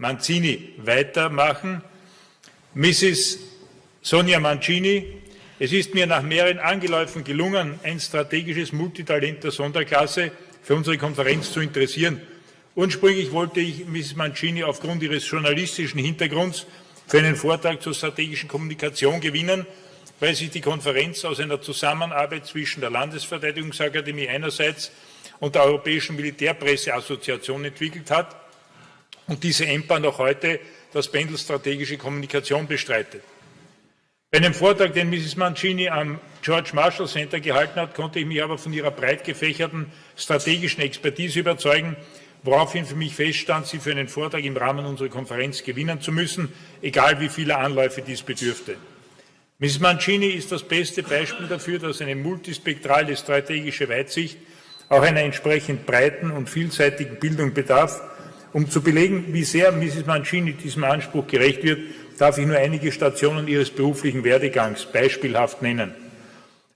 MANCINI weitermachen. Mrs. Sonia MANCINI, es ist mir nach mehreren Angeläufen gelungen, ein strategisches Multitalent der Sonderklasse für unsere Konferenz zu interessieren. Ursprünglich wollte ich Mrs. MANCINI aufgrund ihres journalistischen Hintergrunds für einen Vortrag zur strategischen Kommunikation gewinnen, weil sich die Konferenz aus einer Zusammenarbeit zwischen der Landesverteidigungsakademie einerseits und der Europäischen Militärpresseassoziation entwickelt hat und diese EMPA noch heute das Pendel strategische Kommunikation bestreitet. Bei einem Vortrag, den Mrs. MANCINI am George Marshall Center gehalten hat, konnte ich mich aber von ihrer breit gefächerten strategischen Expertise überzeugen, woraufhin für mich feststand, sie für einen Vortrag im Rahmen unserer Konferenz gewinnen zu müssen, egal wie viele Anläufe dies bedürfte. Mrs. MANCINI ist das beste Beispiel dafür, dass eine multispektrale strategische Weitsicht auch einer entsprechend breiten und vielseitigen Bildung bedarf. Um zu belegen, wie sehr Mrs. MANCINI diesem Anspruch gerecht wird, darf ich nur einige Stationen ihres beruflichen Werdegangs beispielhaft nennen.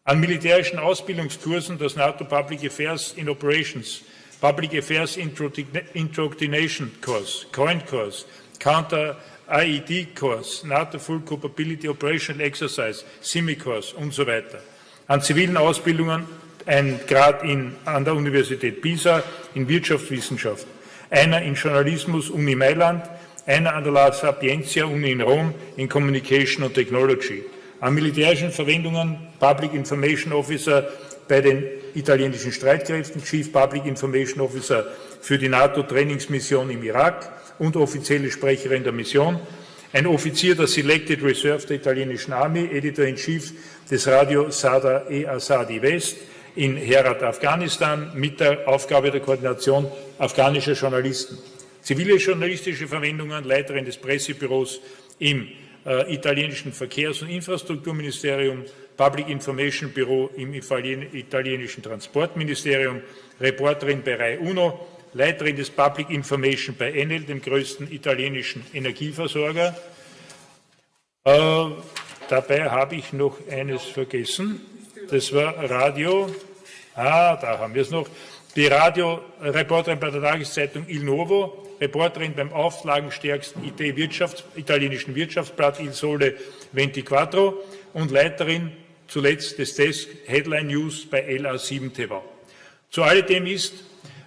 An militärischen Ausbildungskursen des NATO Public Affairs in Operations, Public Affairs Indoctrination Course, COIN Course, Counter IED Course, NATO Full Capability Operational Exercise, SIMI Course und so weiter. An zivilen Ausbildungen ein Grad an der Universität Pisa in Wirtschaftswissenschaft, einer in Journalismus Uni Mailand, einer an der La Sapienza Uni in Rom in Communication und Technology. An militärischen Verwendungen Public Information Officer bei den italienischen Streitkräften, Chief Public Information Officer für die NATO-Trainingsmission im Irak und offizielle Sprecherin der Mission, ein Offizier der Selected Reserve der italienischen Army, Editor-in-Chief des Radio Sada e Asadi West in Herat, Afghanistan, mit der Aufgabe der Koordination afghanischer Journalisten. Zivile journalistische Verwendungen, Leiterin des Pressebüros im italienischen Verkehrs- und Infrastrukturministerium, Public Information Büro im italienischen Transportministerium, Reporterin bei Rai Uno, Leiterin des Public Information bei Enel, dem größten italienischen Energieversorger. Dabei habe ich noch eines vergessen. Das war Radio, da haben wir es noch, die Radioreporterin bei der Tageszeitung Il Nuovo, Reporterin beim auflagenstärksten italienischen Wirtschaftsblatt Il Sole 24 und Leiterin zuletzt des Desk Headline News bei LA7 TV. Zu alledem ist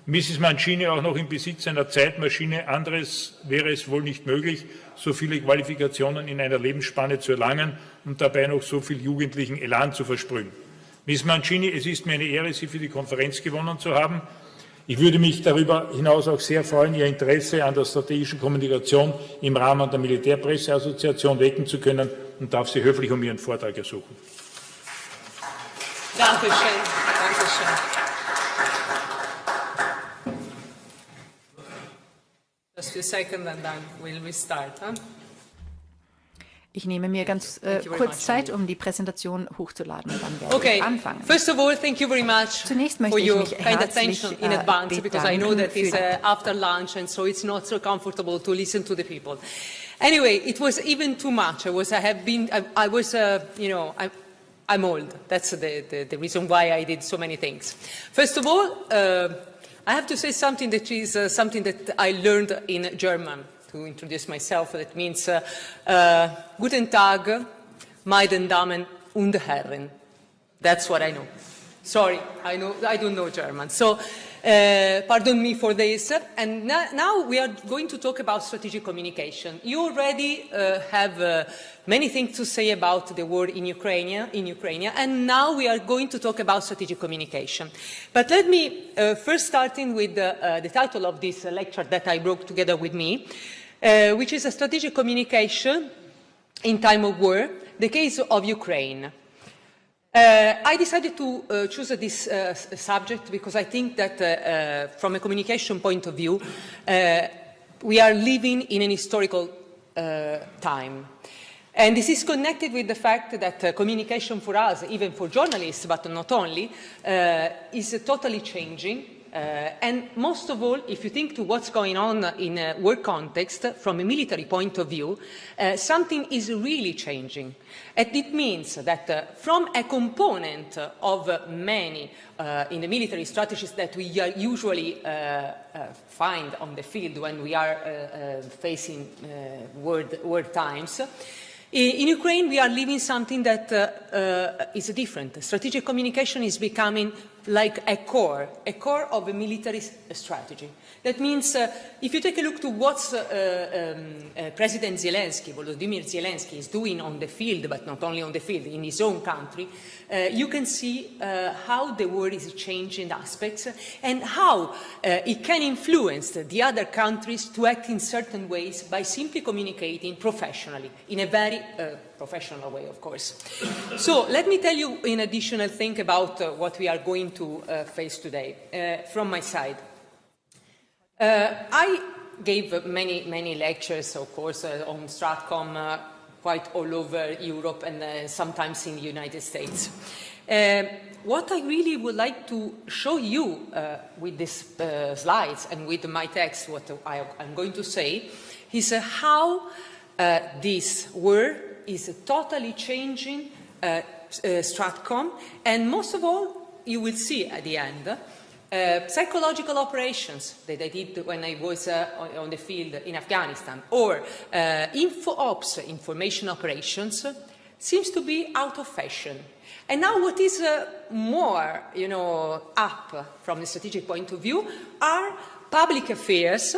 Mrs. MANCINI auch noch im Besitz einer Zeitmaschine. Anderes wäre es wohl nicht möglich, so viele Qualifikationen in einer Lebensspanne zu erlangen und dabei noch so viel jugendlichen Elan zu versprühen. Mrs. MANCINI, es ist mir eine Ehre, Sie für die Konferenz gewonnen zu haben. Ich würde mich darüber hinaus auch sehr freuen, Ihr Interesse an der strategischen Kommunikation im Rahmen der Militärpresseassoziation wecken zu können und darf Sie höflich um Ihren Vortrag ersuchen. Dankeschön. Dankeschön. Just a second and then we'll restart. Huh? Ich nehme mir ganz kurz Zeit, um die Präsentation hochzuladen, und dann werde ich anfangen. First of all, thank you very much Zunächst möchte ich mich herzlich in advance, because I know that it's bedanken after lunch and so it's not so comfortable to listen to the people. Anyway, it was even too much. I'm old. That's the reason why I did so many things. First of all, I have to say something that is something that I learned in German. To introduce myself, that means Guten Tag, meine Damen und Herren. That's what I know. Sorry, I don't know German. So, pardon me for this. And now we are going to talk about strategic communication. You already have many things to say about the war in Ukraine, and now we are going to talk about strategic communication. But let me first starting with the title of this lecture that I brought together with me, which is a strategic communication in time of war, the case of Ukraine. I decided to choose this subject because I think that from a communication point of view, we are living in an historical time. And this is connected with the fact that communication for us, even for journalists, but not only, is totally changing. And most of all, if you think to what's going on in a war context, from a military point of view, something is really changing. And it means that from a component of many in the military strategies that we usually find on the field when we are facing war times, in Ukraine, we are living something that is different. Strategic communication is becoming like a core of a military strategy. That means if you take a look to what President Zelensky, Volodymyr Zelensky, is doing on the field, but not only on the field, in his own country, you can see how the war is changing aspects and how it can influence the other countries to act in certain ways by simply communicating professionally, in a very professional way, of course. So let me tell you an additional thing about what we are going to face today from my side. I gave many lectures, of course, on Stratcom quite all over Europe and sometimes in the United States. What I really would like to show you with these slides and with my text, what I'm going to say, is how this war is totally changing Stratcom, and most of all, you will see at the end, psychological operations that I did when I was on the field in Afghanistan, or info ops, information operations, seems to be out of fashion. And now what is more, up from the strategic point of view are public affairs,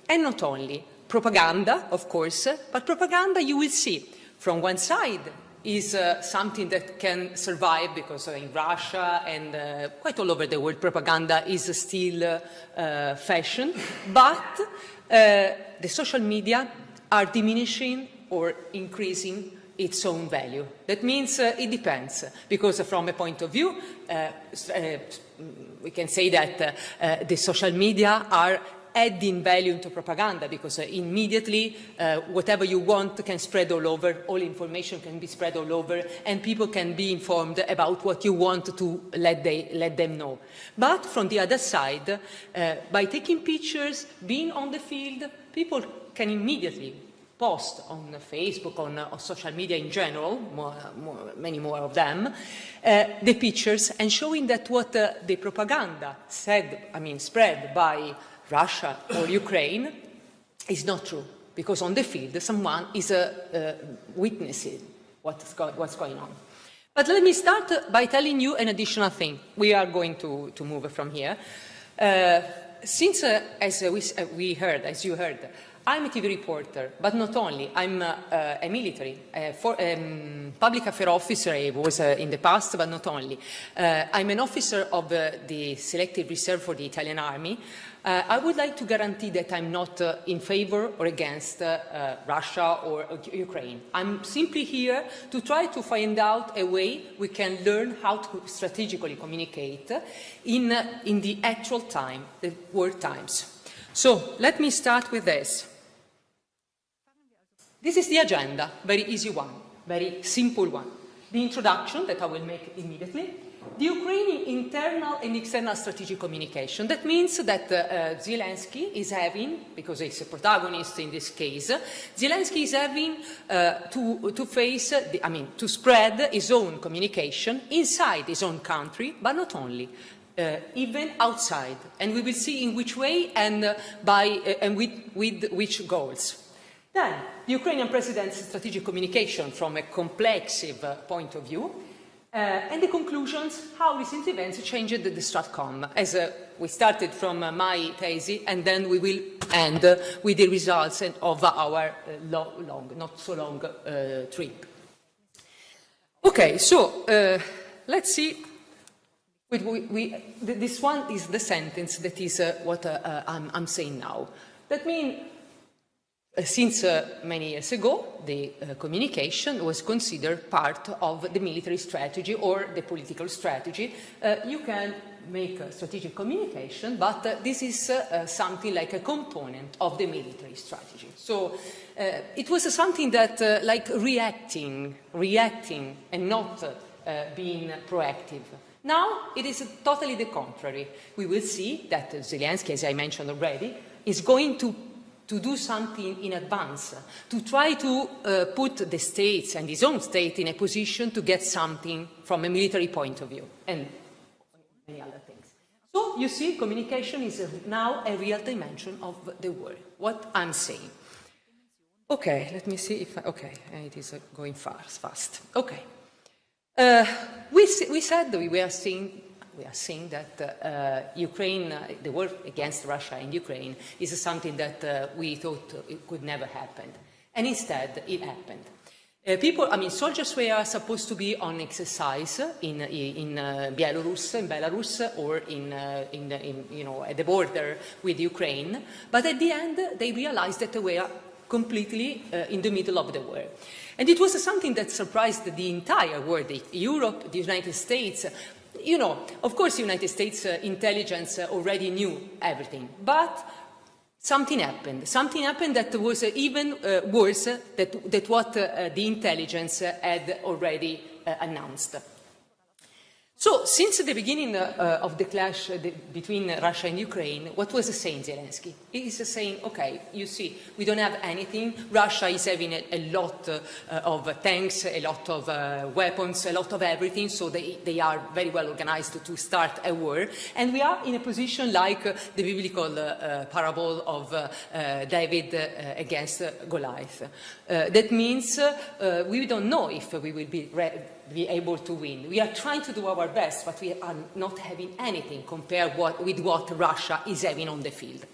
and not only propaganda, of course, but propaganda you will see from one side is something that can survive because in Russia and quite all over the world propaganda is still fashion, but the social media are diminishing or increasing its own value. That means it depends, because from a point of view, we can say that the social media are adding value to propaganda, because immediately whatever you want can spread all over, all information can be spread all over, and people can be informed about what you want to let them know. But from the other side, by taking pictures, being on the field, people can immediately post on Facebook, on social media in general, many more of them, the pictures, and showing that what the propaganda spread by Russia or Ukraine is not true, because on the field someone is witnessing what's going on. But let me start by telling you an additional thing. We are going to move from here. Since, as you heard, I'm a TV reporter, but not only. I'm a military, public affairs officer. I was in the past, but not only. I'm an officer of the Selective Reserve for the Italian Army. I would like to guarantee that I'm not in favor or against Russia or Ukraine. I'm simply here to try to find out a way we can learn how to strategically communicate in the actual time, the war times. So let me start with this. This is the agenda, very easy one, very simple one. The introduction that I will make immediately. The Ukrainian internal and external strategic communication. That means that Zelensky is having, because he's a protagonist in this case, Zelensky is having to spread his own communication inside his own country, but not only. Even outside, and we will see in which way and with which goals. Then, the Ukrainian president's strategic communication from a complexive point of view, and the conclusions, how recent events changed the Stratcom, as we started from my thesis, and then we will end with the results of our not so long trip. Okay, so let's see. This one is the sentence that is what I'm saying now. That means, since many years ago, the communication was considered part of the military strategy or the political strategy. You can make strategic communication, but this is something like a component of the military strategy. So it was something that like reacting and not being proactive. Now it is totally the contrary. We will see that Zelensky, as I mentioned already, is going to do something in advance, to try to put the states and his own state in a position to get something from a military point of view, and many other things. So, you see, communication is now a real dimension of the war, what I'm saying. Okay, let me see if, okay, it is going fast. Okay. We said that we are seeing that Ukraine, the war against Russia and Ukraine, is something that we thought it could never happen. And instead, it happened. Soldiers were supposed to be on exercise in Belarus, or at the border with Ukraine. But at the end, they realized that they were completely in the middle of the war. And it was something that surprised the entire world, Europe, the United States. Of course, the United States intelligence already knew everything, but something happened. Something happened that was even worse than what the intelligence had already announced. So, since the beginning of the clash between Russia and Ukraine, what was saying Zelensky? He is saying, okay, you see, we don't have anything. Russia is having a lot of tanks, a lot of weapons, a lot of everything, so they are very well organized to start a war. And we are in a position like the biblical parable of David against Goliath. That means we don't know if we will be able to win. We are trying to do our best, but we are not having anything compared with what Russia is having on the field.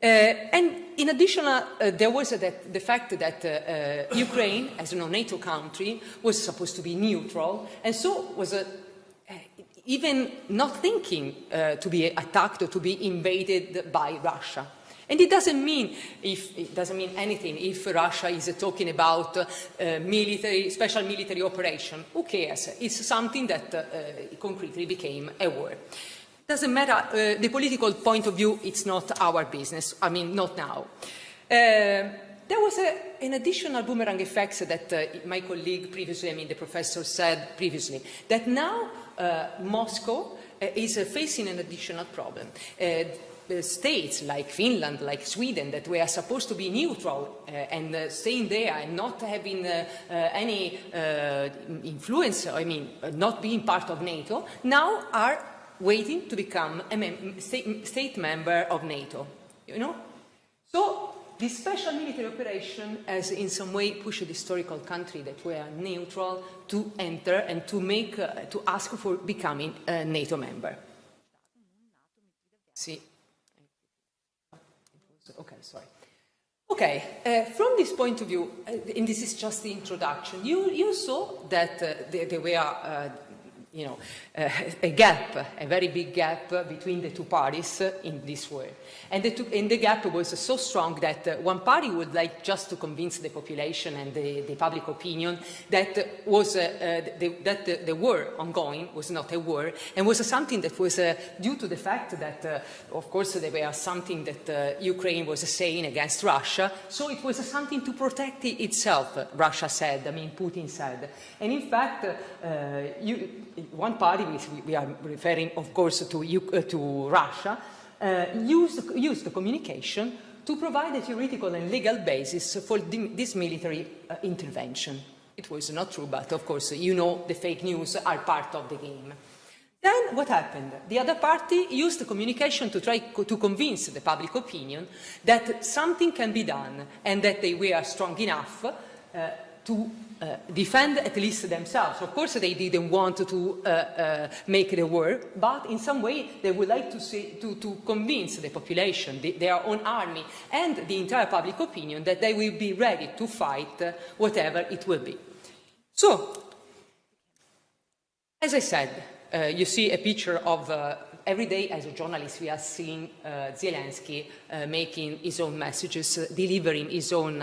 And in addition, there was the fact that Ukraine, as a non-NATO country, was supposed to be neutral, and so was even not thinking to be attacked or to be invaded by Russia. And it doesn't mean anything if Russia is talking about special military operation. Who cares? It's something that concretely became a war. Doesn't matter. The political point of view, it's not our business. Not now. There was an additional boomerang effect that my colleague previously, the professor said previously, that now Moscow is facing an additional problem. States like Finland, like Sweden, that were supposed to be neutral and staying there and not having any influence, not being part of NATO, now are waiting to become a state member of NATO. So this special military operation has in some way pushed the historical country that were neutral to enter and to ask for becoming a NATO member. See. Okay, sorry. Okay, from this point of view, and this is just the introduction, you saw that there were, a gap, a very big gap between the two parties in this war. And the gap was so strong that one party would like just to convince the population and the public opinion that the war ongoing was not a war, and was something that was due to the fact that, of course, there were something that Ukraine was saying against Russia, so it was something to protect itself, Russia said, Putin said. And in fact, one party, we are referring, of course, to Russia, used the communication to provide a theoretical and legal basis for this military intervention. It was not true, but of course, the fake news are part of the game. Then what happened? The other party used the communication to try to convince the public opinion that something can be done and that they were strong enough to defend at least themselves. Of course, they didn't want to make the war, but in some way they would like to convince the population, their own army, and the entire public opinion that they will be ready to fight whatever it will be. So, as I said, you see a picture of every day as a journalist we are seeing Zelensky making his own messages, delivering his own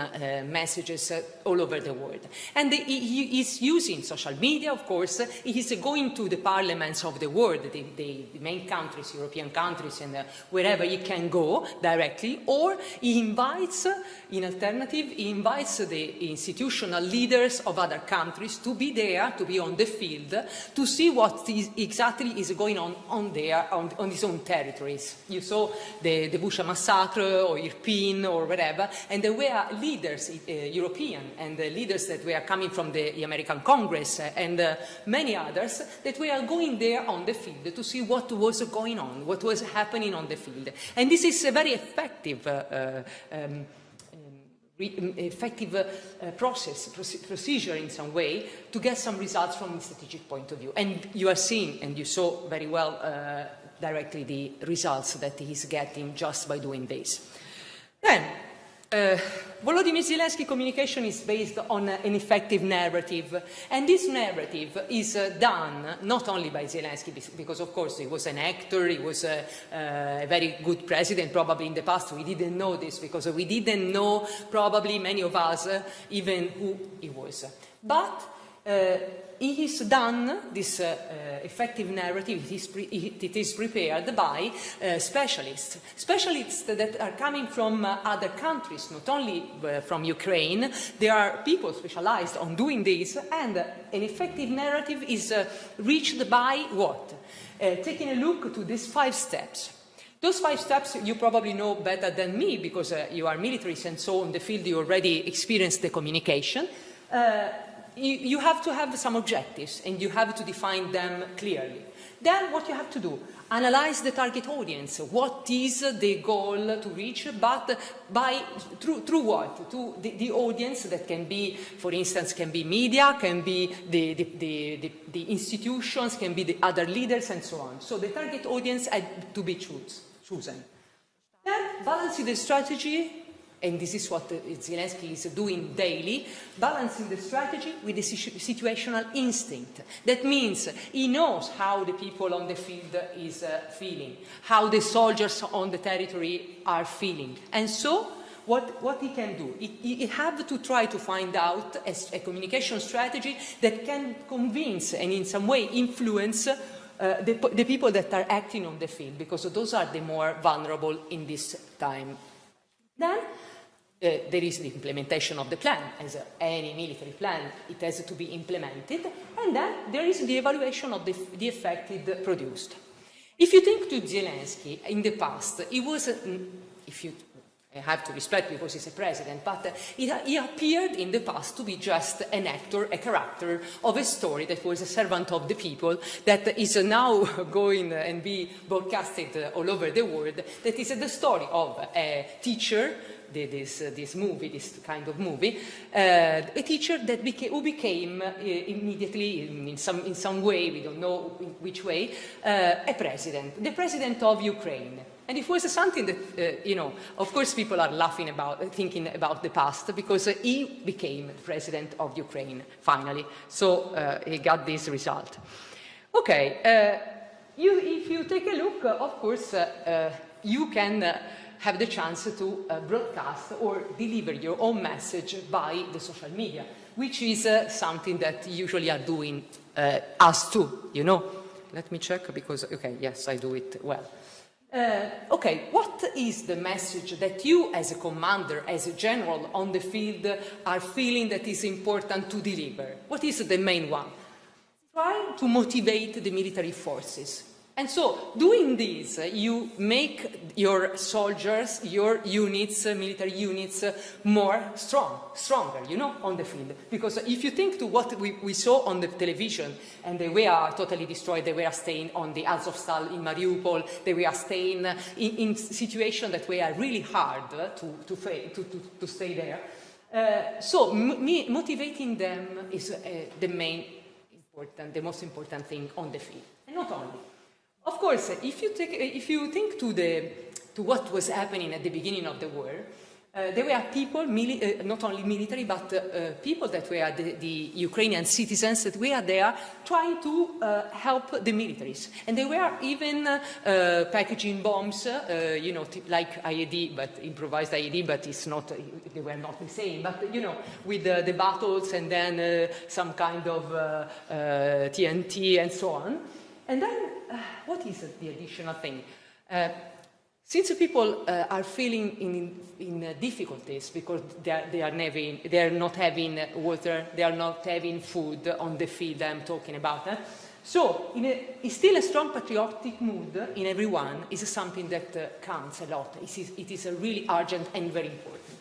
messages all over the world. And he is using social media, of course. He is going to the parliaments of the world, the main countries, European countries, and wherever he can go directly, or he invites, in alternative, he invites the institutional leaders of other countries to be there, to be on the field, to see what exactly is going on there, on his own territories. You saw the Bucha massacre, or Irpin, or whatever, and there were leaders, European, and leaders that were coming from the American Congress, and many others, that were going there on the field to see what was going on, what was happening on the field. And this is a very effective procedure in some way to get some results from a strategic point of view. And you are seeing, and you saw very well directly the results that he's getting just by doing this. Then, Volodymyr Zelensky communication is based on an effective narrative, and this narrative is done not only by Zelensky, because of course he was an actor, he was a very good president. Probably in the past we didn't know this, because we didn't know, probably many of us, even who he was. But it is done, this effective narrative, it is prepared by specialists that are coming from other countries, not only from Ukraine. There are people specialized on doing this, and an effective narrative is reached by what? Taking a look to these 5 steps. Those 5 steps you probably know better than me, because you are militaries, and so on the field you already experienced the communication. You have to have some objectives, and you have to define them clearly. Then what you have to do? Analyze the target audience. What is the goal to reach, but through what? To the audience that can be, for instance, can be media, can be the institutions, can be the other leaders, and so on. So the target audience had to be chosen. Then balancing the strategy. And this is what Zelensky is doing daily, balancing the strategy with the situational instinct. That means he knows how the people on the field is feeling, how the soldiers on the territory are feeling. And so what he can do, he have to try to find out a communication strategy that can convince and in some way influence the people that are acting on the field, because those are the more vulnerable in this time. Then there is the implementation of the plan. As any military plan, it has to be implemented, and then there is the evaluation of the effect it produced. If you think to Zelensky, in the past, he was, if you have to respect because he's a president, but he appeared in the past to be just an actor, a character of a story that was a servant of the people, that is now going and be broadcasted all over the world, that is the story of a teacher, this movie, this kind of movie, a teacher that who became immediately, in some way, we don't know in which way, a president, the president of Ukraine. And it was something that, of course people are laughing about, thinking about the past, because he became president of Ukraine, finally. So he got this result. Okay, if you take a look, of course, you can have the chance to broadcast or deliver your own message by the social media, which is something that usually are doing us too, Let me check, because, okay, yes, I do it well. Okay, what is the message that you as a commander, as a general on the field are feeling that is important to deliver? What is the main one? Try to motivate the military forces. And so, doing this, you make your soldiers, your units, military units, stronger, on the field. Because if you think to what we saw on the television, and they were totally destroyed, they were staying on the Azovstal in Mariupol, they were staying in situations that were really hard to stay there. So, motivating them is the most important thing on the field. And not only. Of course, if you think to what was happening at the beginning of the war, there were people, not only military, but people that were the Ukrainian citizens that were there trying to help the militaries. And they were even packaging bombs, you know, like IED, but improvised IED, but it's not, they were not the same. But, you know, with the battles and then some kind of TNT and so on. And then, what is the additional thing? Since the people are feeling in difficulties because they are not having water, they are not having food on the field I'm talking about. So it's still a strong patriotic mood in everyone is something that counts a lot. It is really urgent and very important.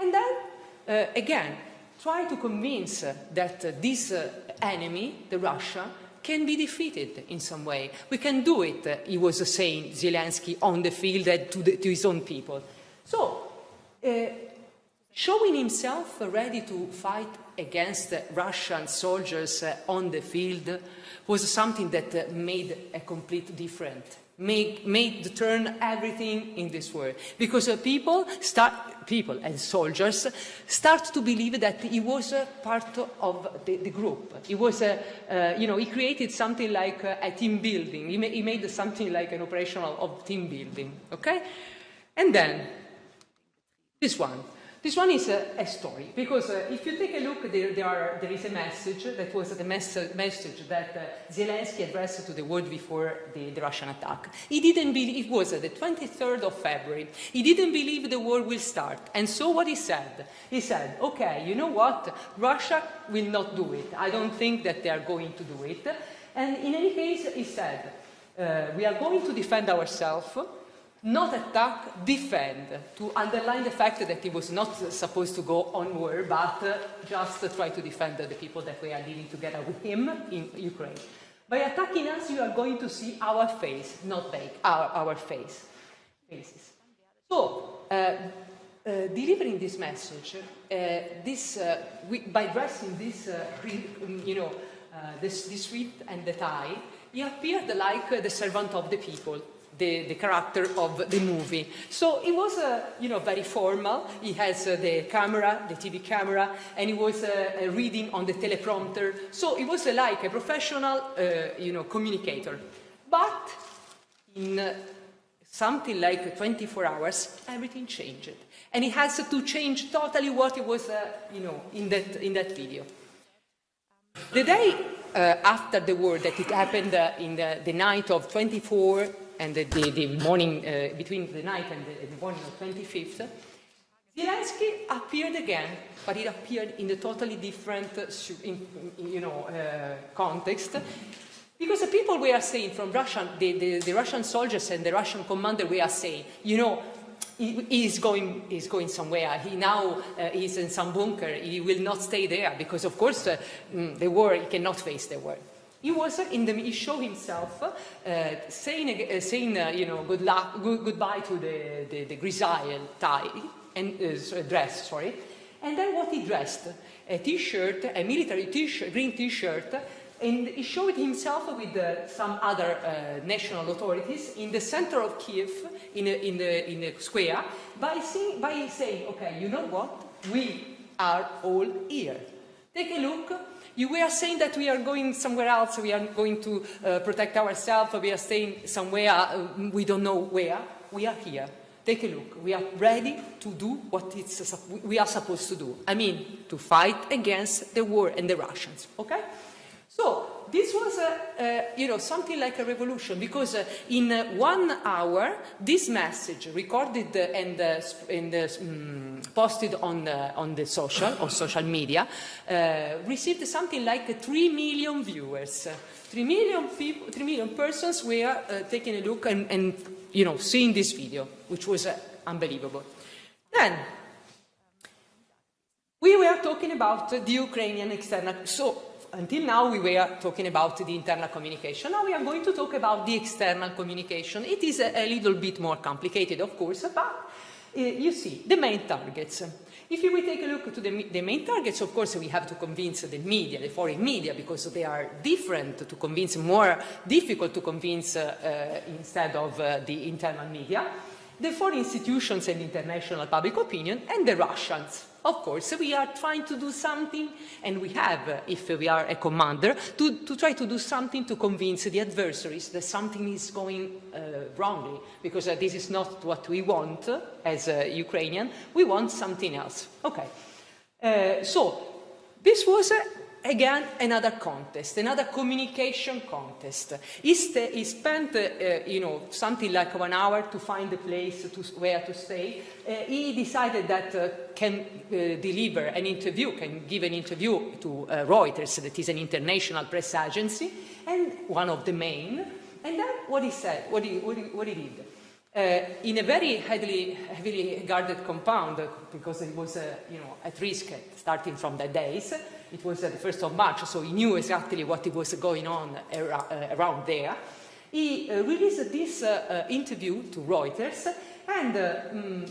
And then, again, try to convince that this enemy, the Russia, can be defeated in some way. We can do it, he was saying, Zelensky, on the field to his own people. So, showing himself ready to fight against Russian soldiers on the field was something that made a complete difference. Made turn everything in this world. Because people and soldiers start to believe that he was part of the group. He was, you know, he created something like a team building. He made something like an operational of team building, okay? And then, this one. This one is a story, because if you take a look, there is a message that was the message that Zelensky addressed to the world before the Russian attack. He didn't believe, it was the 23rd of February, he didn't believe the war will start. And so what he said, okay, you know what, Russia will not do it. I don't think that they are going to do it. And in any case, he said, we are going to defend ourselves, not attack, defend, to underline the fact that he was not supposed to go on war, but just try to defend the people that were living together with him in Ukraine. By attacking us, you are going to see our face, not our faces. So, delivering this message, by dressing this, you know, this suit and the tie, he appeared like the servant of the people. The character of the movie. So it was, you know, very formal. He has the camera, the TV camera, and he was reading on the teleprompter. So it was like a professional, you know, communicator. But in something like 24 hours, everything changed. And he has to change totally what it was, you know, in that video. The day after the war, that it happened in the night of 24 and the morning, between the night and the morning of 25th, Zelensky appeared again, but it appeared in a totally different, you know, context, because the people were saying from Russia, the Russian soldiers and the Russian commander were saying, you know, he's going somewhere. He now is in some bunker. He will not stay there because, of course, the war, he cannot face the war. He was he showed himself saying you know, good luck, goodbye to the grisaille tie and dress, sorry. And then what he dressed? A t-shirt, a military t-shirt, green t-shirt, and he showed himself with some other national authorities in the center of Kiev, in a square, by saying, okay, you know what? We are all here. Take a look. You were saying that we are going somewhere else, we are going to protect ourselves, we are staying somewhere, we don't know where. We are here. Take a look. We are ready to do what we are supposed to do. I mean, to fight against the war and the Russians, okay? So, this was, you know, something like a revolution, because in 1 hour, this message recorded and posted on social media, received something like 3 million viewers. 3 million people, 3 million persons were taking a look and you know, seeing this video, which was unbelievable. Then, we were talking about the Ukrainian external. So, until now, we were talking about the internal communication. Now we are going to talk about the external communication. It is a little bit more complicated, of course, but you see, the main targets. If you will take a look to the main targets, of course, we have to convince the media, the foreign media, because they are different to convince, more difficult to convince instead of the internal media. the foreign institutions and international public opinion, and the Russians. Of course, we are trying to do something, and we have, if we are a commander, to try to do something to convince the adversaries that something is going wrongly, because this is not what we want as Ukrainian. We want something else. Okay. So this was again another contest, another communication contest. He spent, something like 1 hour to find a place where to stay. He decided that can deliver an interview, can give an interview to Reuters, that is an international press agency, and one of the main. And then what he said, what he did. In a very heavily guarded compound, because it was at risk starting from the days. It was the 1st of March, so he knew exactly what was going on around there. He released this interview to Reuters and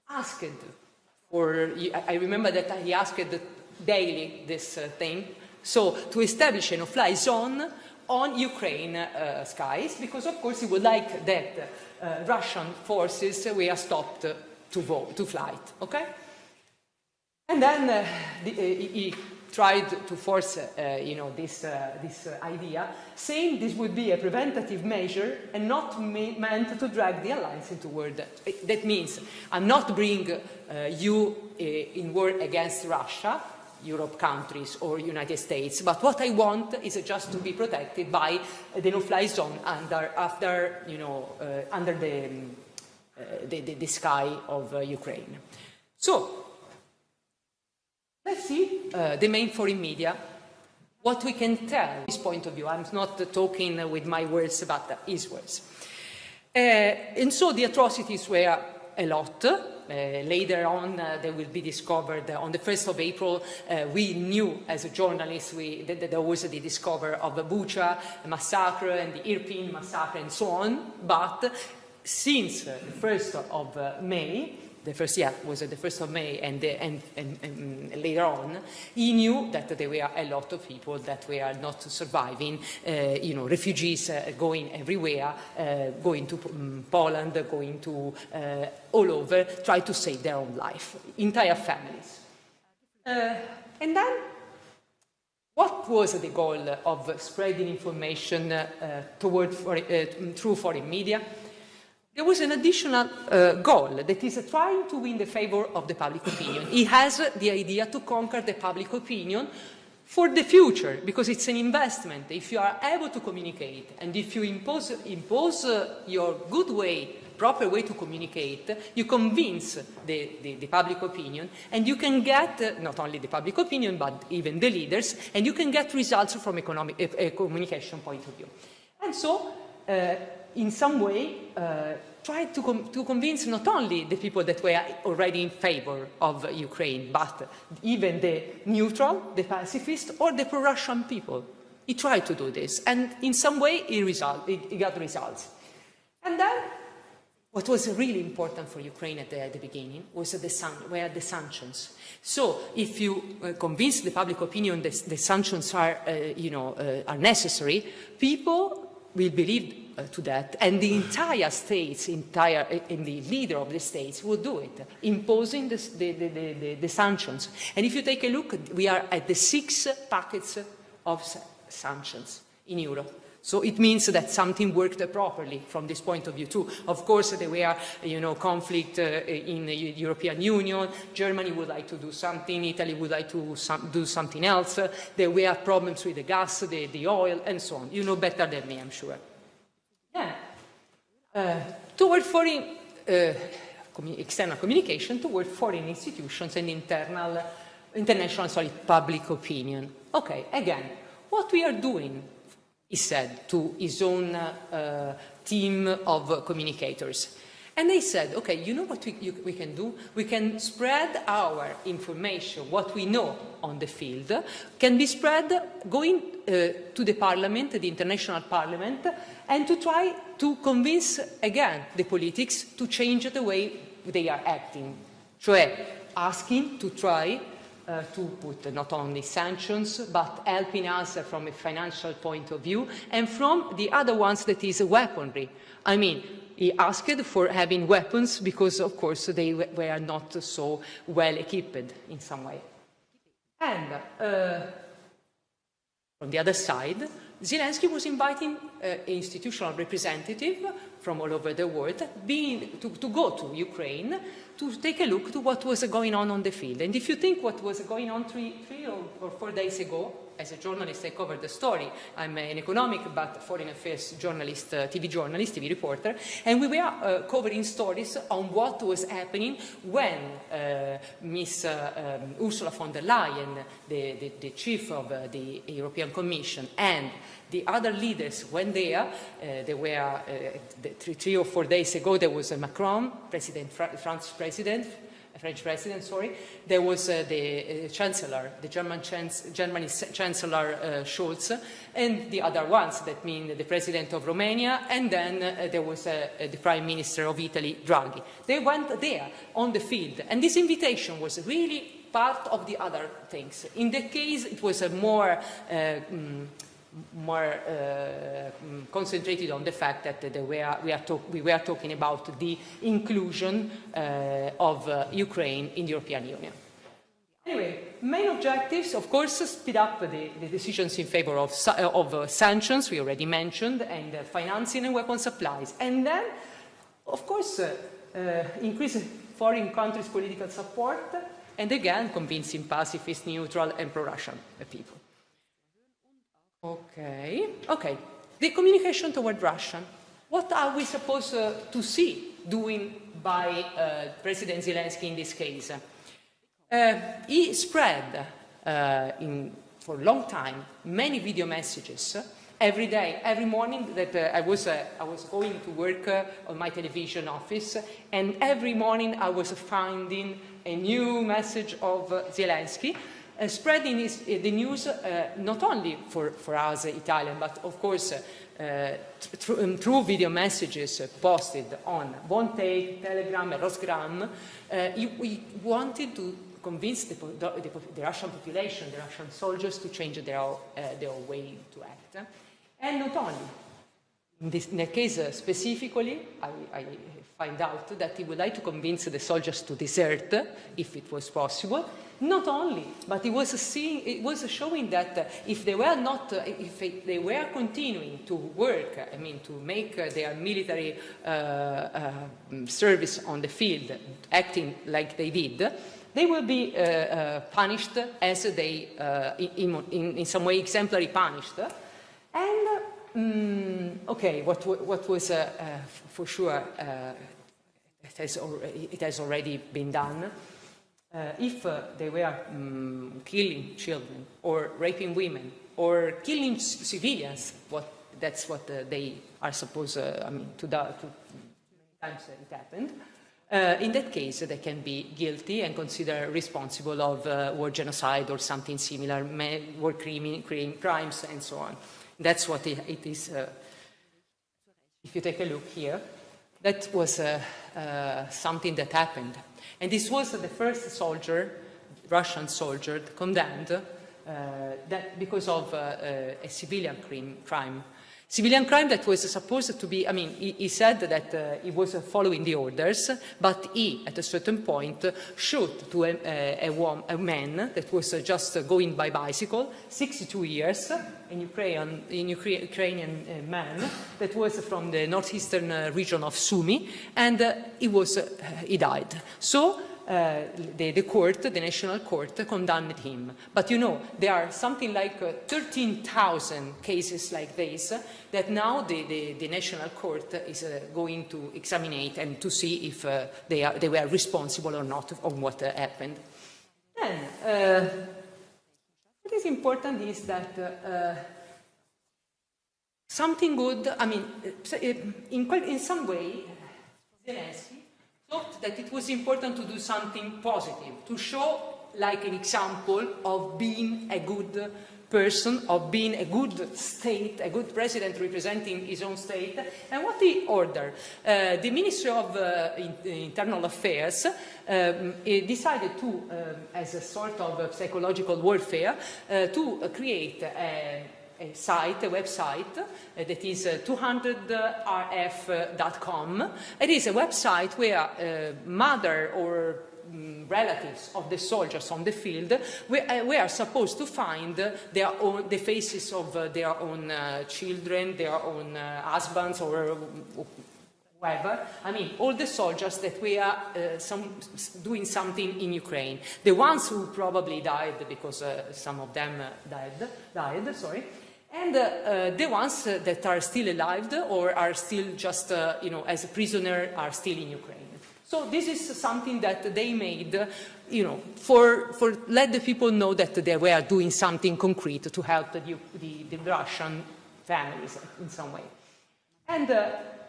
asked for, I remember that he asked daily this thing, so to establish a no-fly zone on Ukraine skies, because of course he would like that Russian forces were stopped to flight, okay? And then he tried to force, this idea, saying this would be a preventative measure and not meant to drag the alliance into war. That means I'm not bringing you in war against Russia, Europe countries or United States, but what I want is just to be protected by the no-fly zone under the sky of Ukraine. So let's see the main foreign media, what we can tell from this point of view. I'm not talking with my words, but his words. And so the atrocities were a lot. Later on, they will be discovered. On the 1st of April, we knew as a journalist that there was the discovery of the Bucha massacre and the Irpin massacre and so on. But since the 1st of May, was the 1st of May, and later on, he knew that there were a lot of people that were not surviving, refugees going everywhere, going to Poland, going to all over, try to save their own life, entire families. And then, what was the goal of spreading information through foreign media? There was an additional goal, that is trying to win the favor of the public opinion. He has the idea to conquer the public opinion for the future, because it's an investment. If you are able to communicate, and if you impose your good way, proper way to communicate, you convince the public opinion, and you can get not only the public opinion, but even the leaders, and you can get results from a communication point of view. And so, in some way, try to convince not only the people that were already in favor of Ukraine, but even the neutral, the pacifist, or the pro-Russian people. He tried to do this, and in some way he got results. And then, what was really important for Ukraine at the beginning were the sanctions. So, if you convince the public opinion that the sanctions are necessary, people will believe to that, and the entire states, and the leader of the states will do it, imposing the sanctions. And if you take a look, we are at the 6 packets of sanctions in Europe. So it means that something worked properly from this point of view too. Of course, there were, conflict in the European Union. Germany would like to do something. Italy would like to do something else. There were problems with the gas, the oil, and so on. You know better than me, I'm sure. Yeah. Toward foreign external communication, toward foreign institutions and international public opinion. Okay, again, what we are doing, he said to his own team of communicators. And they said, okay, you know what we can do? We can spread our information, what we know on the field, can be spread going to the parliament, the international parliament, and to try to convince, again, the politics to change the way they are acting. Cioè, asking to try to put not only sanctions, but helping us from a financial point of view, and from the other ones that is weaponry. I mean, he asked for having weapons because, of course, they were not so well equipped in some way. And on the other side, Zelensky was inviting an institutional representative from all over the world to go to Ukraine to take a look to what was going on the field. And if you think what was going on three or 4 days ago, as a journalist, I covered the story. I'm an economic but foreign affairs journalist, TV reporter, and we were covering stories on what was happening when Miss Ursula von der Leyen, the chief of the European Commission, and the other leaders went there. They were 3 or 4 days ago. There was Macron, French president, sorry. There was the Chancellor, the Germany's Chancellor Scholz, and the other ones, that mean the President of Romania, and then there was the Prime Minister of Italy, Draghi. They went there on the field, and this invitation was really part of the other things. In that case, it was a more concentrated on the fact that we were talking about the inclusion of Ukraine in the European Union. Anyway, main objectives, of course, speed up the decisions in favor of sanctions, we already mentioned, and financing and weapon supplies. And then, of course, increase foreign countries' political support, and again, convincing pacifist, neutral, and pro-Russian people. Okay. The communication toward Russia. What are we supposed to see doing by President Zelensky in this case? He spread for a long time many video messages every day, every morning that I was going to work on my television office, and every morning I was finding a new message of Zelensky. Spreading the news not only for us Italian, but of course through video messages posted on One Take, Telegram, and Rosgram. We wanted to convince the Russian population, the Russian soldiers, to change their way to act. And not only. In that case specifically, I find out that he would like to convince the soldiers to desert, if it was possible. Not only, but it was showing that if they were continuing to work, to make their military service on the field, acting like they did, they will be punished as they, in some way, exemplary punished. And what was for sure, it has already been done. If they were killing children or raping women or killing civilians, that's what they are supposed to do. Many times it happened. In that case, they can be guilty and considered responsible of war genocide or something similar, war crimes, and so on. That's what it is. If you take a look here, that was something that happened. And this was the first Russian soldier, condemned that because of a civilian crime. Civilian crime that was supposed to be, he said that he was following the orders, but he, at a certain point, shot to a man that was just going by bicycle, 62 years, an Ukrainian man that was from the northeastern region of Sumy, and he died. So the court, the national court, condemned him. But there are something like 13,000 cases like this that now the national court is going to examine and to see if they were responsible or not on what happened. Then, what is important is that something good, in some way, Zelensky thought that it was important to do something positive, to show like an example of being a good person, of being a good state, a good president representing his own state. And what he ordered? The Ministry of Internal Affairs decided to, as a sort of psychological warfare, to create a a website that is 200rf.com. It is a website where mother or relatives of the soldiers on the field we are supposed to find the faces of their own children, their own husbands, or whoever. I mean, all the soldiers that we are doing something in Ukraine. The ones who probably died because some of them died, and the ones that are still alive or are still just, as a prisoner, are still in Ukraine. So this is something that they made, for let the people know that they were doing something concrete to help the Russian families in some way. And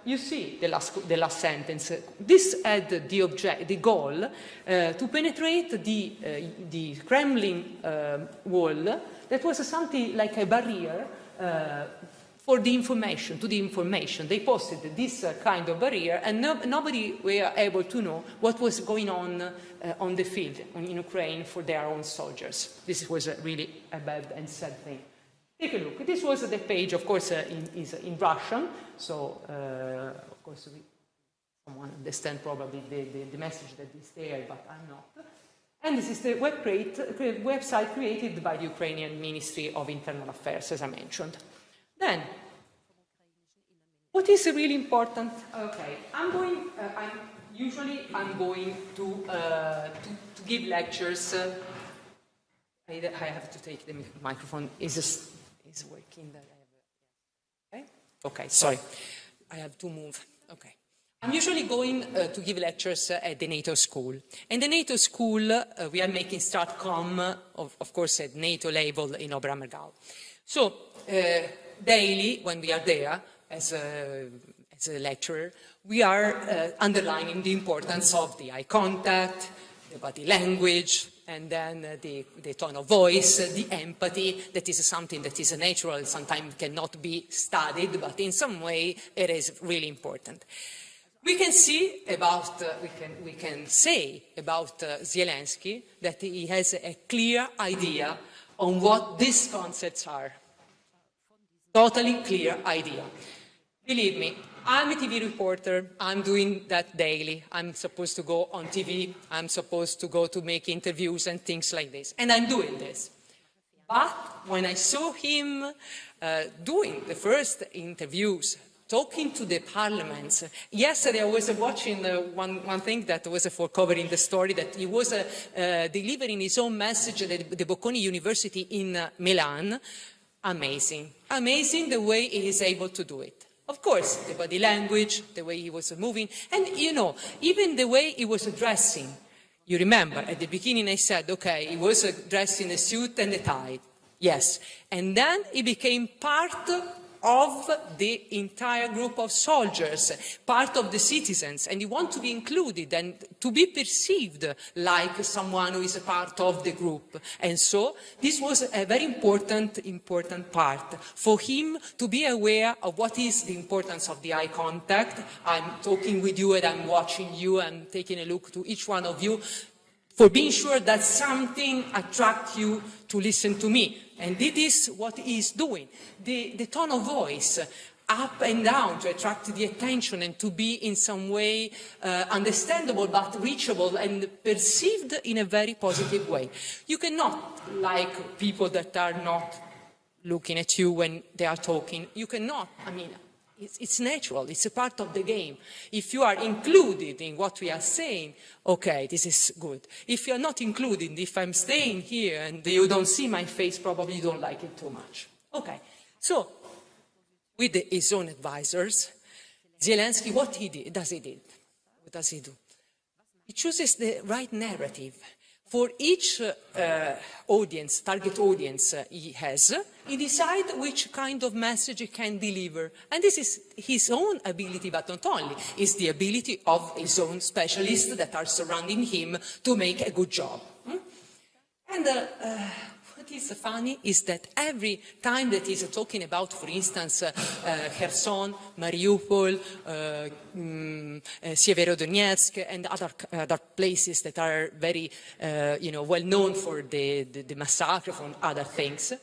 you see the last sentence. This had the goal to penetrate the Kremlin wall that was something like a barrier for the information, They posted this kind of barrier, and nobody were able to know what was going on the field in Ukraine for their own soldiers. This was really a bad and sad thing. Take a look. This was the page, of course, is in Russian, so of course someone understands probably the message that is there, but I'm not. And this is the website created by the Ukrainian Ministry of Internal Affairs, as I mentioned. Then, what is really important? Okay, I'm going to give lectures. I have to take the microphone. Is working? Okay, sorry. I have to move. Okay. I'm usually going to give lectures at the NATO school. In the NATO school, we are making Stratcom, of course, at NATO level in Oberammergau. So, daily, when we are there, as a lecturer, we are underlining the importance of the eye contact, the body language, and then the tone of voice, the empathy. That is something that is natural, sometimes cannot be studied, but in some way it is really important. We can see about, we can say about Zelensky that he has a clear idea on what these concepts are. Totally clear idea. Believe me, I'm a TV reporter. I'm doing that daily. I'm supposed to go on TV. I'm supposed to go to make interviews and things like this. And I'm doing this. But when I saw him doing the first interviews, talking to the parliaments, yesterday I was watching one thing that was for covering the story, that he was delivering his own message at the Bocconi University in Milan. Amazing. Amazing the way he is able to do it. Of course, the body language, the way he was moving, and even the way he was dressing. You remember, at the beginning I said, okay, he was dressed in a suit and a tie. Yes. And then he became part of the entire group of soldiers, part of the citizens, and you want to be included and to be perceived like someone who is a part of the group. And so this was a very important part for him to be aware of what is the importance of the eye contact. I'm talking with you and I'm watching you and taking a look to each one of you, for being sure that something attracts you to listen to me. And this is what he's doing. The tone of voice, up and down, to attract the attention and to be in some way understandable but reachable and perceived in a very positive way. You cannot like people that are not looking at you when they are talking. You cannot, it's natural, it's a part of the game. If you are included in what we are saying, okay, this is good. If you are not included, if I'm staying here and you don't see my face, probably you don't like it too much. Okay, so with his own advisors, Zelensky, what does he do? He chooses the right narrative. For each target audience he has, he decides which kind of message he can deliver. And this is his own ability, but not only. It's the ability of his own specialists that are surrounding him to make a good job. And what is funny is that every time that he's talking about, for instance, Kherson, Mariupol, Severodonetsk, and other places that are very, well known for the massacre, from other things,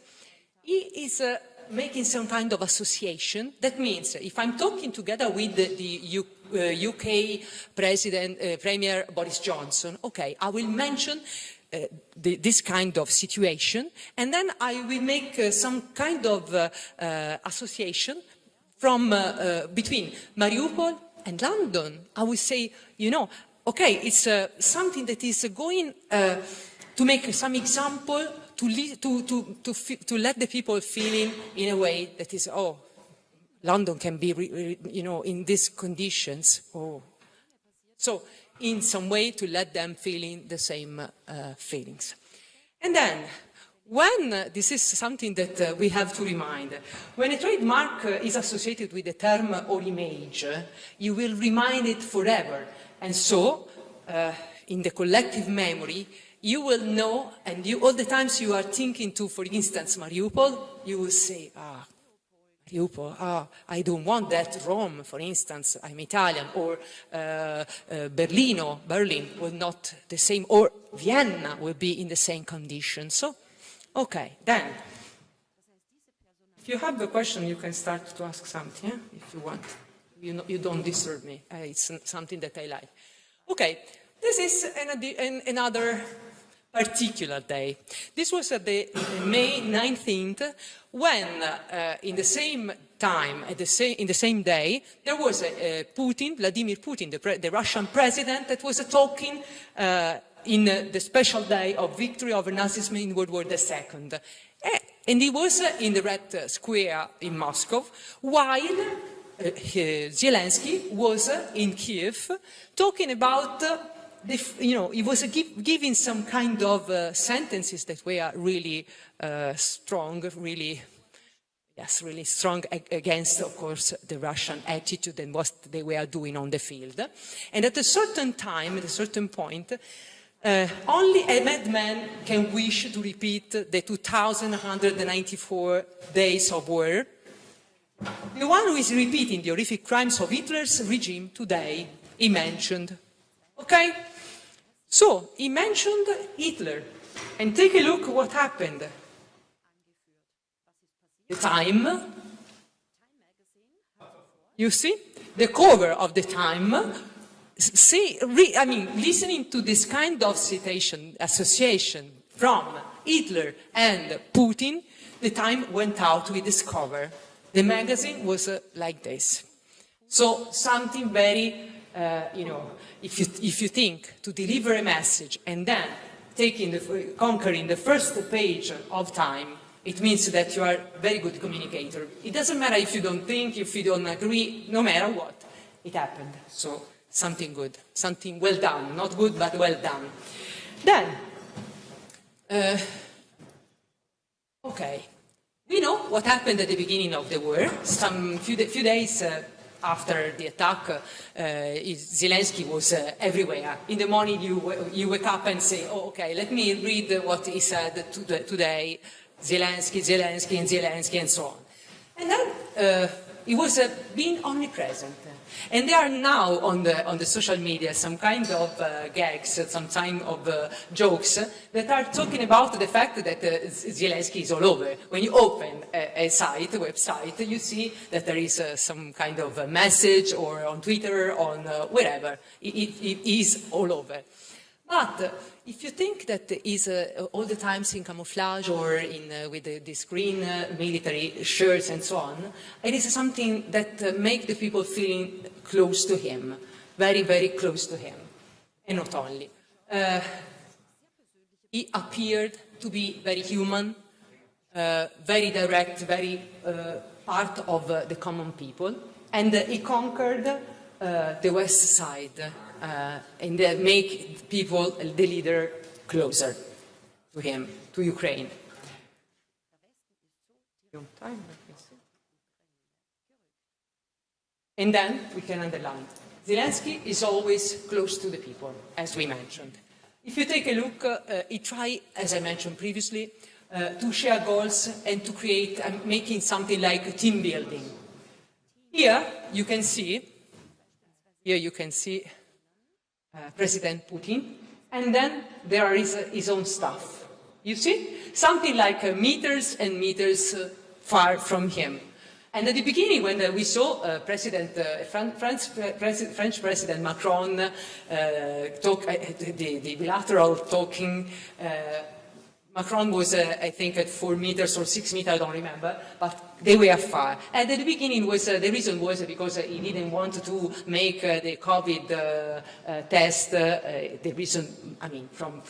he is making some kind of association. That means if I'm talking together with the UK Premier Boris Johnson, okay, I will mention this kind of situation, and then I will make some kind of association from between Mariupol and London. I will say, you know, okay, it's something that is going to make some example to let the people feeling in a way that is, oh, London can be, you know, in these conditions. Oh, so in some way to let them feeling the same feelings. And then, when this is something that we have to remind, when a trademark is associated with a term or image, you will remind it forever. And so, in the collective memory, you will know, and all the times you are thinking to, for instance, Mariupol, you will say, Mariupol, I don't want that. Rome, for instance, I'm Italian, or Berlin will not the same, or Vienna will be in the same condition. So, okay, then, if you have a question, you can start to ask something, yeah? If you want. You don't disturb me. It's something that I like. Okay, this is another particular day. This was the May 19th, when in the same time, in the same day, there was Vladimir Putin, the Russian president, that was talking in the special day of victory over Nazism in World War II. And he was in the Red Square in Moscow, while Zelensky was in Kiev talking about he was giving some kind of sentences that were really strong, really strong against, of course, the Russian attitude and what they were doing on the field. And at a certain time, at a certain point, only a madman can wish to repeat the 2,194 days of war. The one who is repeating the horrific crimes of Hitler's regime today, he mentioned. Okay? So, he mentioned Hitler. And take a look what happened. The Time. You see? The cover of the Time. Listening to this kind of citation, association from Hitler and Putin, the Time went out with this cover. The magazine was like this. So something very, if you think to deliver a message and then conquering the first page of Time, it means that you are a very good communicator. It doesn't matter if you don't think, if you don't agree, no matter what, it happened. So something good, something well done, not good but well done. Then, okay. We know what happened at the beginning of the war. Some few days after the attack, Zelensky was everywhere. In the morning, you wake up and say, "Oh, okay, let me read what he said today. Zelensky, and so on." And then he was being omnipresent. And there are now on the social media some kind of gags, some kind of jokes that are talking about the fact that Zelensky is all over. When you open a website, you see that there is some kind of message, or on Twitter, on wherever. It is all over. But if you think that is all the times in camouflage or with this green military shirts and so on, it is something that makes the people feeling close to him, very, very close to him. And not only. He appeared to be very human, very direct, very part of the common people. And he conquered the West Side. And make people, the leader, closer to him, to Ukraine. And then we can underline, Zelensky is always close to the people, as we mentioned. If you take a look, he tried, as I mentioned previously, to share goals and to create, making something like team building. Here you can see President Putin, and then there is his own staff. You see? Something like meters and meters far from him. And at the beginning, when we saw French President Macron talk, the bilateral talking, Macron was, I think, at 4 meters or 6 meters, I don't remember, but they were far. And at the beginning, the reason was because he didn't want to make the COVID test. The reason, I mean, from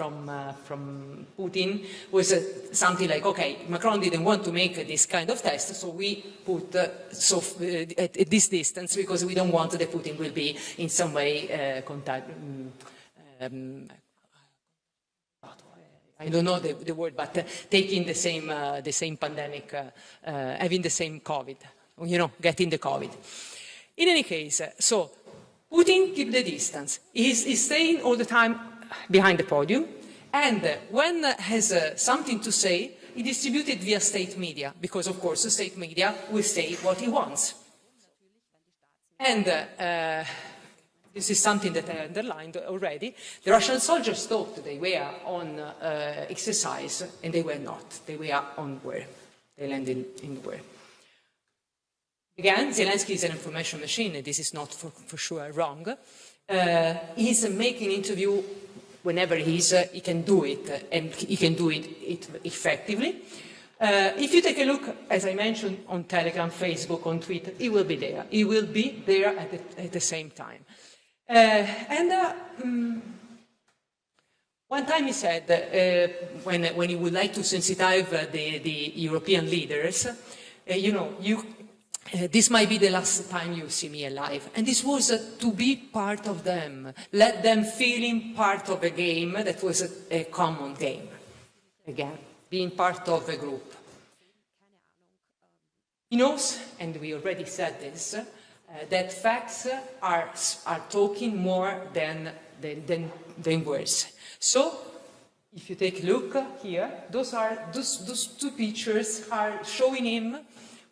Putin was something like, okay, Macron didn't want to make this kind of test, so we put at this distance because we don't want that Putin will be in some way I don't know the word, but taking the same pandemic, having the same COVID, you know, getting the COVID. In any case, so Putin keep the distance. He's staying all the time behind the podium, and when has something to say, he distributed via state media, because of course the state media will say what he wants. And this is something that I underlined already. The Russian soldiers thought they were on exercise, and they were not. They were on war. They landed in war. Again, Zelensky is an information machine, and this is not for sure wrong. He's making interview whenever he can do it, and he can do it effectively. If you take a look, as I mentioned, on Telegram, Facebook, on Twitter, he will be there. He will be there at the same time. One time he said, when he would like to sensitize the European leaders, you know, this might be the last time you see me alive. And this was to be part of them, let them feeling part of a game that was a common game. Again, being part of a group. He knows, and we already said this, that facts are talking more than words. So, if you take a look here, those two pictures are showing him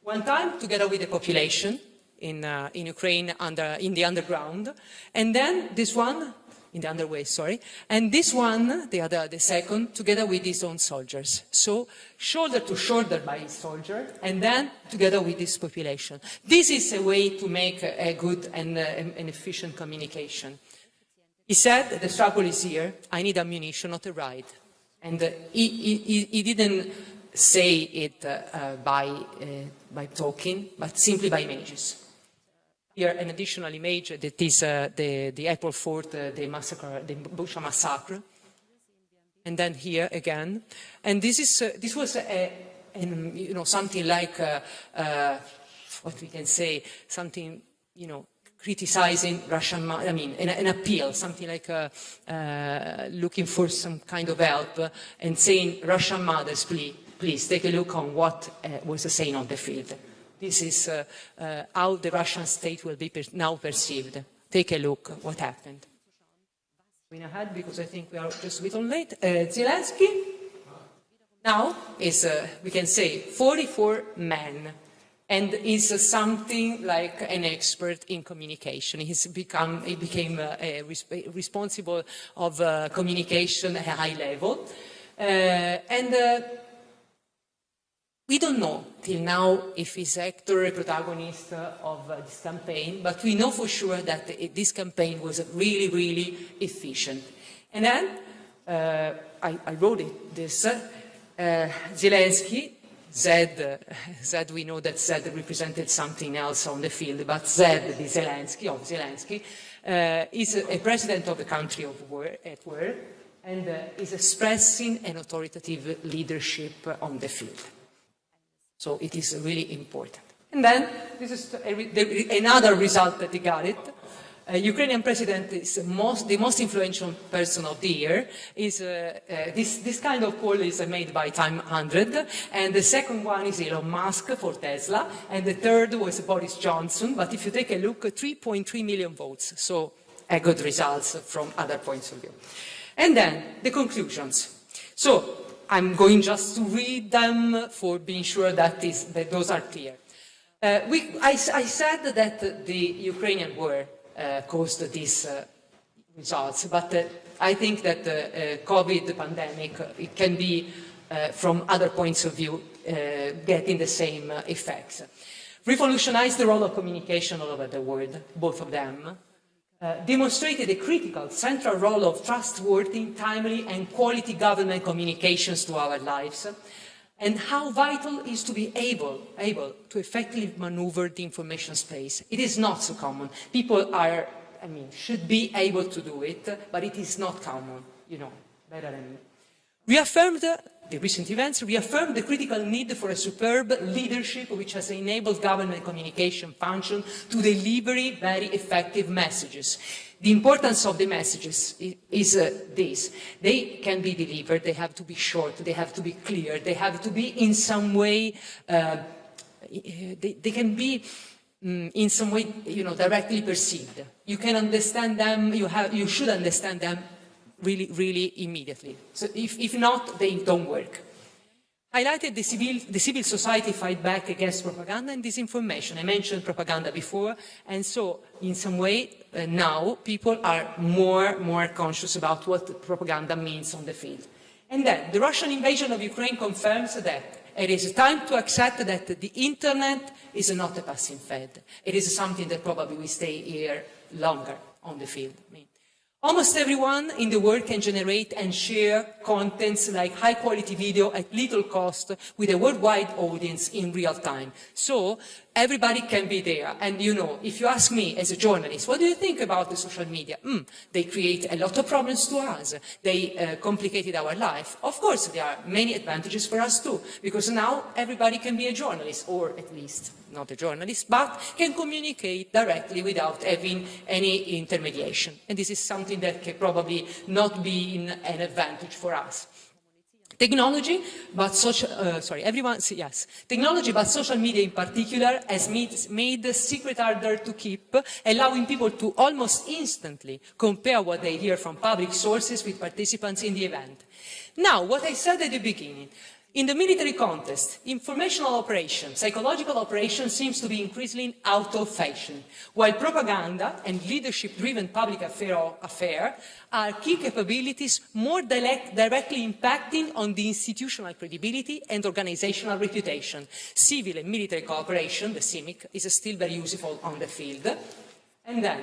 one time together with the population in Ukraine in the underground, and then this one in the underway, sorry, and this one, the second, together with his own soldiers. So shoulder to shoulder by his soldier, and then together with this population. This is a way to make a good and efficient communication. He said, the struggle is here, I need ammunition, not a ride. And he didn't say it by talking, but simply by images. Here, an additional image that is the April 4th, the massacre, the Bucha massacre. And then here again. And this was you know, something like, what we can say, something, you know, criticizing Russian, I mean, an appeal, something like looking for some kind of help and saying, Russian mothers, please take a look on what was saying on the field. This is how the Russian state will be now perceived. Take a look what happened. Going ahead, because I think we are just a little late. Zelensky now is, we can say, 44 men, and is something like an expert in communication. He became responsible of communication at a high level. We don't know till now if he's actor or protagonist of this campaign, but we know for sure that this campaign was really, really efficient. And then, I wrote it, this, Zelensky, Zed, we know that Zed represented something else on the field, but Zed, the Zelensky, is a president of a country at war, and is expressing an authoritative leadership on the field. So it is really important. And then, this is another result that he got it. Ukrainian president is the most influential person of the year. This kind of poll is made by Time 100, and the second one is Elon Musk for Tesla, and the third was Boris Johnson. But if you take a look, 3.3 million votes, so a good results from other points of view. And then the conclusions. So I'm going just to read them for being sure that those are clear. I said that the Ukrainian war caused these results, but I think that the COVID pandemic, it can be, from other points of view, getting the same effects. Revolutionized the role of communication all over the world, both of them. Demonstrated a critical central role of trustworthy, timely and quality government communications to our lives, and how vital it is to be able to effectively maneuver the information space. It is not so common. People should be able to do it, but it is not common, better than me. The recent events reaffirmed the critical need for a superb leadership which has enabled government communication function to deliver very effective messages. The importance of the messages is this. They can be delivered, they have to be short, they have to be clear, they have to be in some way, they can be in some way, directly perceived. You can understand them, you should understand them really, really immediately. So if not, they don't work. Highlighted the civil society fight back against propaganda and disinformation. I mentioned propaganda before, and so in some way now people are more conscious about what propaganda means on the field. And then the Russian invasion of Ukraine confirms that it is time to accept that the internet is not a passing fad. It is something that probably will stay here longer on the field. Almost everyone in the world can generate and share contents like high-quality video at little cost with a worldwide audience in real time. So everybody can be there. And if you ask me as a journalist, what do you think about the social media? They create a lot of problems to us. They complicated our life. Of course, there are many advantages for us too, because now everybody can be a journalist, or at least not a journalist, but can communicate directly without having any intermediation. And this is something that can probably not be an advantage for us. Technology, but technology, but social media in particular, has made the secret harder to keep, allowing people to almost instantly compare what they hear from public sources with participants in the event. Now, what I said at the beginning, in the military context, informational operation, psychological operation seems to be increasingly out of fashion, while propaganda and leadership-driven public affair are key capabilities more directly impacting on the institutional credibility and organizational reputation. Civil and military cooperation, the CIMIC, is still very useful on the field. And then,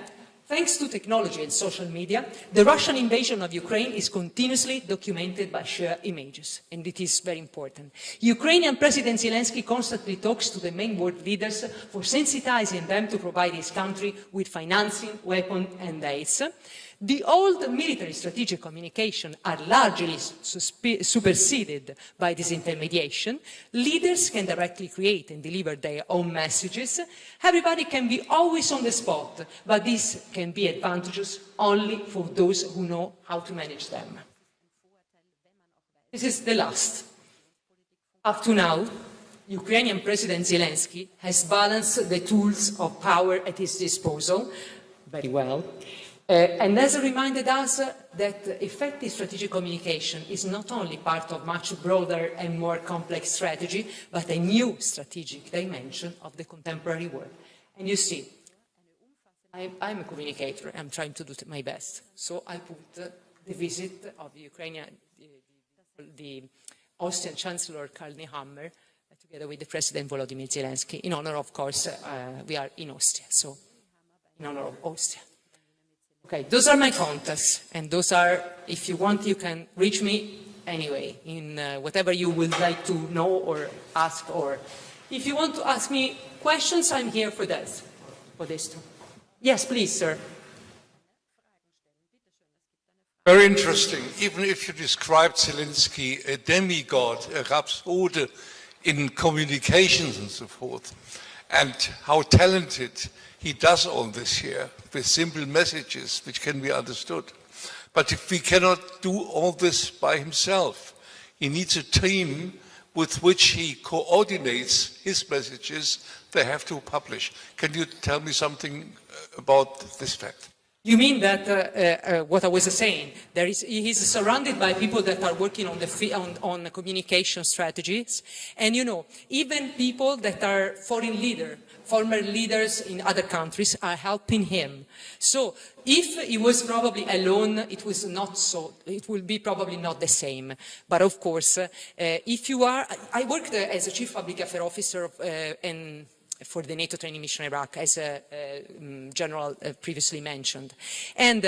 thanks to technology and social media, the Russian invasion of Ukraine is continuously documented by shared images, and it is very important. Ukrainian President Zelensky constantly talks to the main world leaders for sensitizing them to provide his country with financing, weapons and aids. The old military strategic communication are largely superseded by disintermediation. Leaders can directly create and deliver their own messages. Everybody can be always on the spot, but this can be advantageous only for those who know how to manage them. This is the last. Up to now, Ukrainian President Zelensky has balanced the tools of power at his disposal very well. And has reminded us that effective strategic communication is not only part of much broader and more complex strategy, but a new strategic dimension of the contemporary world. And you see, I'm a communicator. I'm trying to do my best. So I put the visit of the the Austrian Chancellor Karl Nehammer, together with the President Volodymyr Zelensky, in honor, of course, we are in Austria, so in honor of Austria. Okay, those are my contacts, and those are, if you want, you can reach me anyway, in whatever you would like to know or ask, or if you want to ask me questions, I'm here for this too. Yes, please, sir. Very interesting. Even if you described Zelensky a demigod, a rhapsode in communications and so forth, and how talented he does all this here with simple messages which can be understood. But if he cannot do all this by himself, he needs a team with which he coordinates his messages they have to publish. Can you tell me something about this fact? You mean that what I was saying? He's surrounded by people that are working on on communication strategies, and even people that are former leaders in other countries are helping him. So if he was probably alone, it was not so. It will be probably not the same. But of course, if you are, I worked as a chief public affairs officer for the NATO training mission in Iraq, as General previously mentioned. And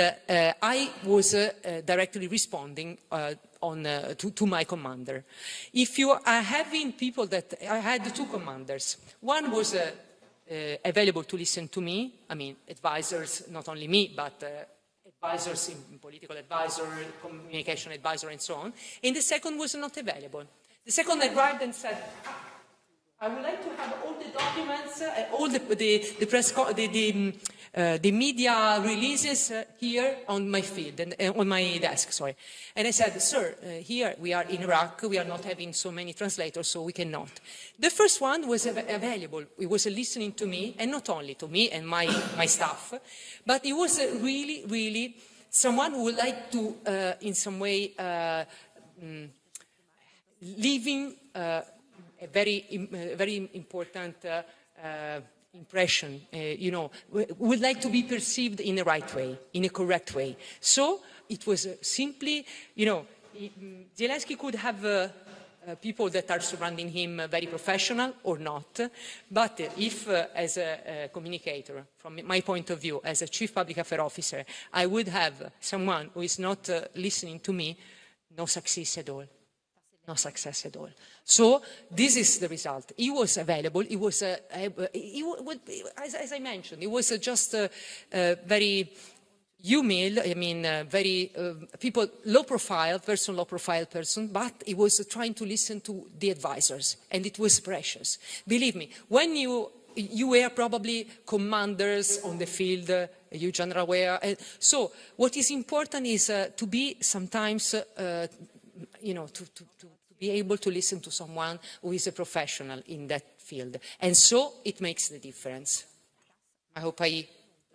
I was directly responding to my commander. If you are having people that, I had two commanders. One was available to listen to me, I mean, advisors, not only me, but advisors in political advisor, communication advisor, and so on. And the second was not available. The second arrived and said, I would like to have all the documents, all the press, the media releases here on my field, and on my desk, sorry. And I said, sir, here we are in Iraq, we are not having so many translators, so we cannot. The first one was available. He was listening to me, and not only to me and my staff, but he was really, really someone who would like to, in some way, leaving a very important impression, would like to be perceived in the right way, in a correct way. So it was simply, Zelensky could have people that are surrounding him very professional or not, but if as a communicator, from my point of view, as a chief public affairs officer, I would have someone who is not listening to me, no success at all. No success at all. So this is the result. He was available. He was, as I mentioned, he was just very humble. I mean, very low profile person. But he was trying to listen to the advisors, and it was precious. Believe me, when you were probably commanders on the field, you general were. So what is important is to be sometimes, to be able to listen to someone who is a professional in that field. And so it makes the difference. I hope I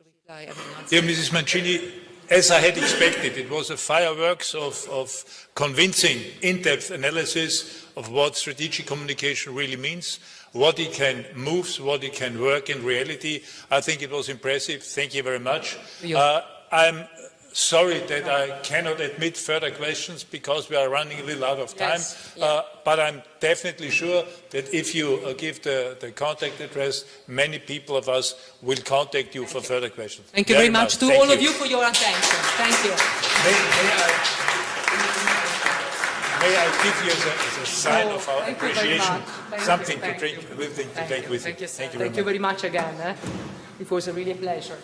reply. Dear Mrs. Mancini, as I had expected, it was a fireworks of convincing, in-depth analysis of what strategic communication really means, what it can move, what it can work in reality. I think it was impressive. Thank you very much. I'm sorry that I cannot admit further questions because we are running a little out of time, but I'm definitely sure that if you give the contact address, many people of us will contact you for further questions. Thank you very much to all of you for your attention. Thank you. May I give you as a sign of our appreciation something to drink, to take with you. Thank you very much again. It was a really pleasure.